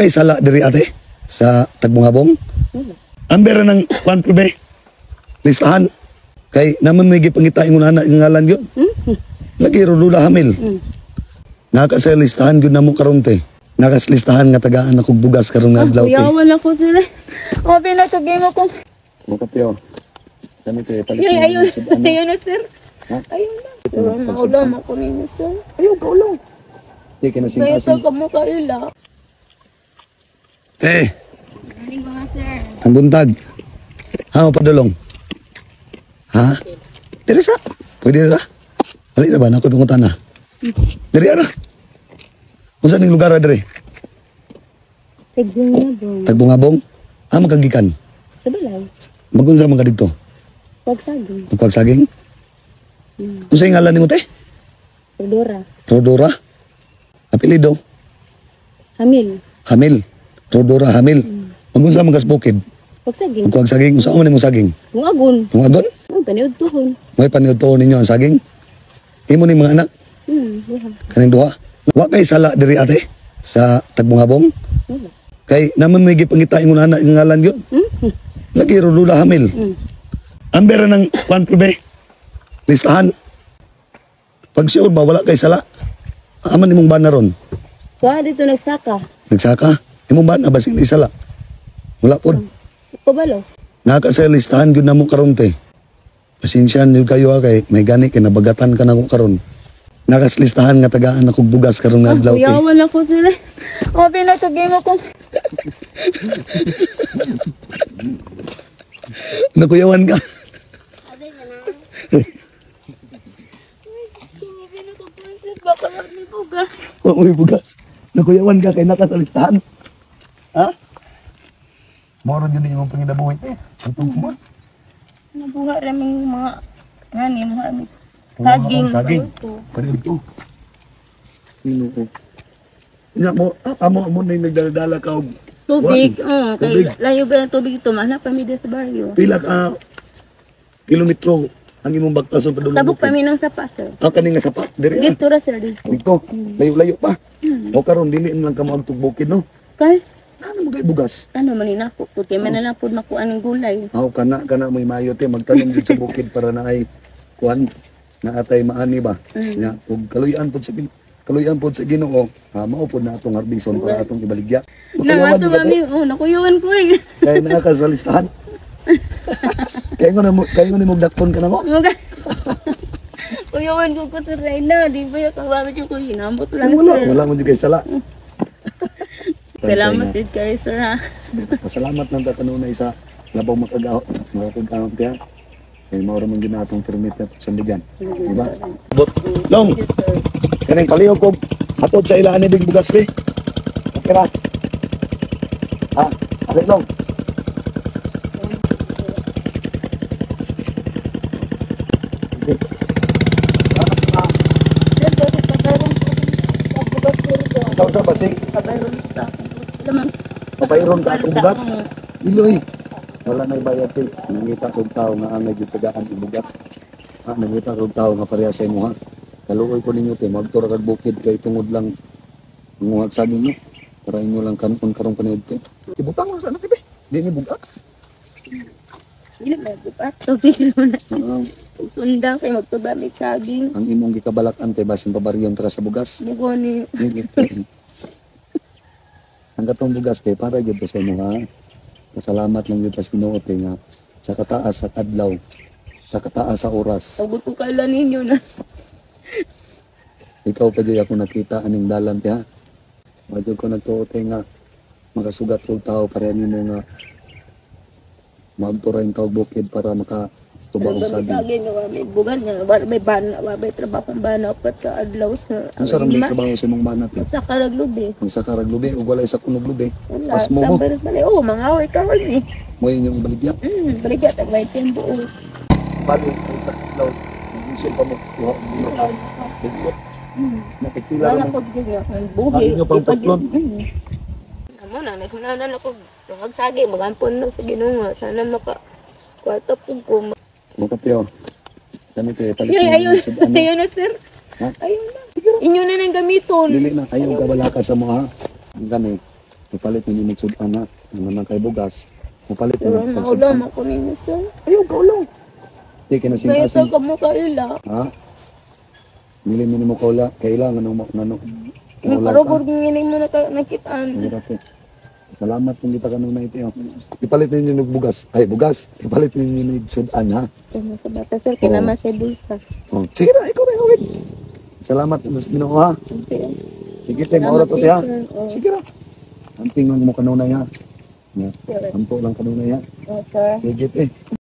kay sala diri ate sa Tagbungabong. Ambera ng kwan probe. Listahan kay naman may gipangita ingon ana ng ngalan gyud. Lagi rodula hamil. Naka sa listahan gyud namo karon te. Nakaslistahan nga tagaan akong bugas karon nga adlaw te. Kuyawan ako sir. O pinatugin mo kung Makatyo. Kami te palit. ayun na sir. Ayun na. Maulam ako ninyo sir. Ayaw ka ulo. Di ka na Kaya singkasin. ka mo kaila. Morning mga sir. Ang buntag. Ha, padulong. Ha? Diri sa. Pwede na. Ali na ba? Naku dungutan na. Diri ana. Unsa ning lugar diri? Tagbungabong. Tagbungabong. Ah, makagikan. Sa balay. Magunsa man ka dito? Pagsaging. Magpagsaging? Unsa yung ngalan nimo te? Rodora. Rodora? Apelido? Hamil. Hamil. Rodora Hamil. Magunsa man kas bukid? Pagsaging. Magpagsaging. Unsa man nimo saging? Mungagon. Tungagon? Paniod tuhon. May paniudto ninyo ang saging? Imo ni mga anak? Buha. Kaning duha. Wa kay sala diri ate sa Tagbungabong. Kay naman may gipangita ingon ana ng ngalan gyud. Lagi rodula hamil. Ambera ng kwan probe. Listahan. Pag siya ba wala kay sala. Aman imong bana ron. Kuha dito nagsaka. Nagsaka. Imong bana ba sing sala. Wala pod. Pabalo. Naka sa listahan gyud namo karon te. Pasensyahan niyo kayo kay may gani kay nabagatan ka nako karon. Nakaslistahan nga tagaan akong bugas karon nga adlaw te. Kuyawan ako sir. O pinatugin mo kung Nakuyawan ka. baka may bugas. Wa mo bugas. Nakuyawan ka kay naka sa listahan. Ha? Moro yun yung panginabuhi te. Itong mo. Nabuha raming mga ngani mga saging. Saging. Pwede ito. Sino ko? Nga mo, amo na yung nagdala ka. Tubig. Tubig. Kay layo ba yung tubig ito? Mahanap kami dito sa baryo. Pila ka kilometro ang imong bagtas sa padulong. Tabok kami ng sapa sir. Ang kaning nga sapa. Diri. Dito ra sir dito. Dito. Layo-layo pa. O karon dili lang ka maagtugbukid no. Kay Ano mo kay bugas? ano maninapod po kay mananapod makuha ng gulay. Aw kana may mayo te magtanom dito sa bukid para na ay kuan na atay maani ba. Nya ug kaluyan pod sa Ginoo. Mao pod na atong harbison para atong ibaligya. Nang ato kami, nakuyawan ko eh. Kaya naa ka sa listahan. Kaya nga ni mo dakpon ka na mo. Kuyawan ko sir Reyna, di ba yung kawamit yung hinambot lang sir. Wala mo di kay sala. Salamat din kayo sir ha. Pasalamat nang tatanunay sa labaw makagaw. Makagawon kaya. Kay mao ra man ginatong permit na sandigan. Di ba? Long. Kanang palihog ko hatod sa ilaan ni Big Bugas be. Okay ra. Ha, ali long. Sa basig. Papayron ka atong bugas. Iloy. Wala na ibayad te. Nangita kong tao nga ang nagitagaan ng bugas. Nangita kong tao nga pareha sa imo ha. Kaluoy ko ninyo te. Magtura kag bukid kay tungod lang nguhag saging nyo. Para inyo lang kanon karong panid te. Ibutang mo sa anak be. Di ni bugat. Dili na bukat. Tubig naman na sir. Sundang kayo magtubamit saging. Ang imong gikabalak ante basin pabaryon tara sa bugas. Buko ni Ang katong bugas te para gyud sa imo ha. Pasalamat lang gyud sa Ginoo te nga sa kataas sa adlaw, sa kataas sa oras. Pabuto kailan ninyo na. Ikaw pa jud ako nakita aning dalan te ha. Medyo ko nagtuo te nga makasugat og tao pareha nimo nga magturain tawag bukid para makatubang saging. Saging na may bugan nga may bana, may trabaho bana pat sa adlaw sa. Ang sarang may trabaho sa imong banat te. Sa karaglubi. Ang sa karaglubi ug walay sa kunog lubi. Wala, Pas mo mo. mga away ka ni. Mo inyong ibaligya. Balikat ang may tempo. Bali sa isa adlaw. Isil pa mo. Nakikila Wala mo. ko gyud ang buhi. Ano pang patlon? Amo na naghunanan ako magsagi magampon na sa Ginoo sana maka kwarta pug ko. Makatyo. Kami te palit. Ayun na sir. Ha? Ayun na. Inyo na nang gamiton. Dili na kayo kabala ka sa mga gani. Ipalit ninyo magsudan na. Ano man kay bugas. Ipalit Pero ninyo naulam magsudan. ako ninyo, sir. Ayaw, kaulong. Di ka na May isa sing-asing. ka mo kaila. Ha? Mili mo kaula. Kailangan mo nano. Ang Kaulaw karugod ka. ngining mo nakitaan. Hirap eh. Salamat kung kita kanuna ito. Ipalit ninyo ng bugas. Ay, bugas. Ipalit ninyo ng sudan ha. Kaya sa bata, sir, kinama sa bulsa. Oh, sige na, ikaw na, okay. Salamat sa Ginoo ha. Okay. Sige tayo, maura to ha. Oh, Sige na. Amping lang mo kanunay ha. sir. Ampo lang kanunay ha. Oh, sir. Sige eh.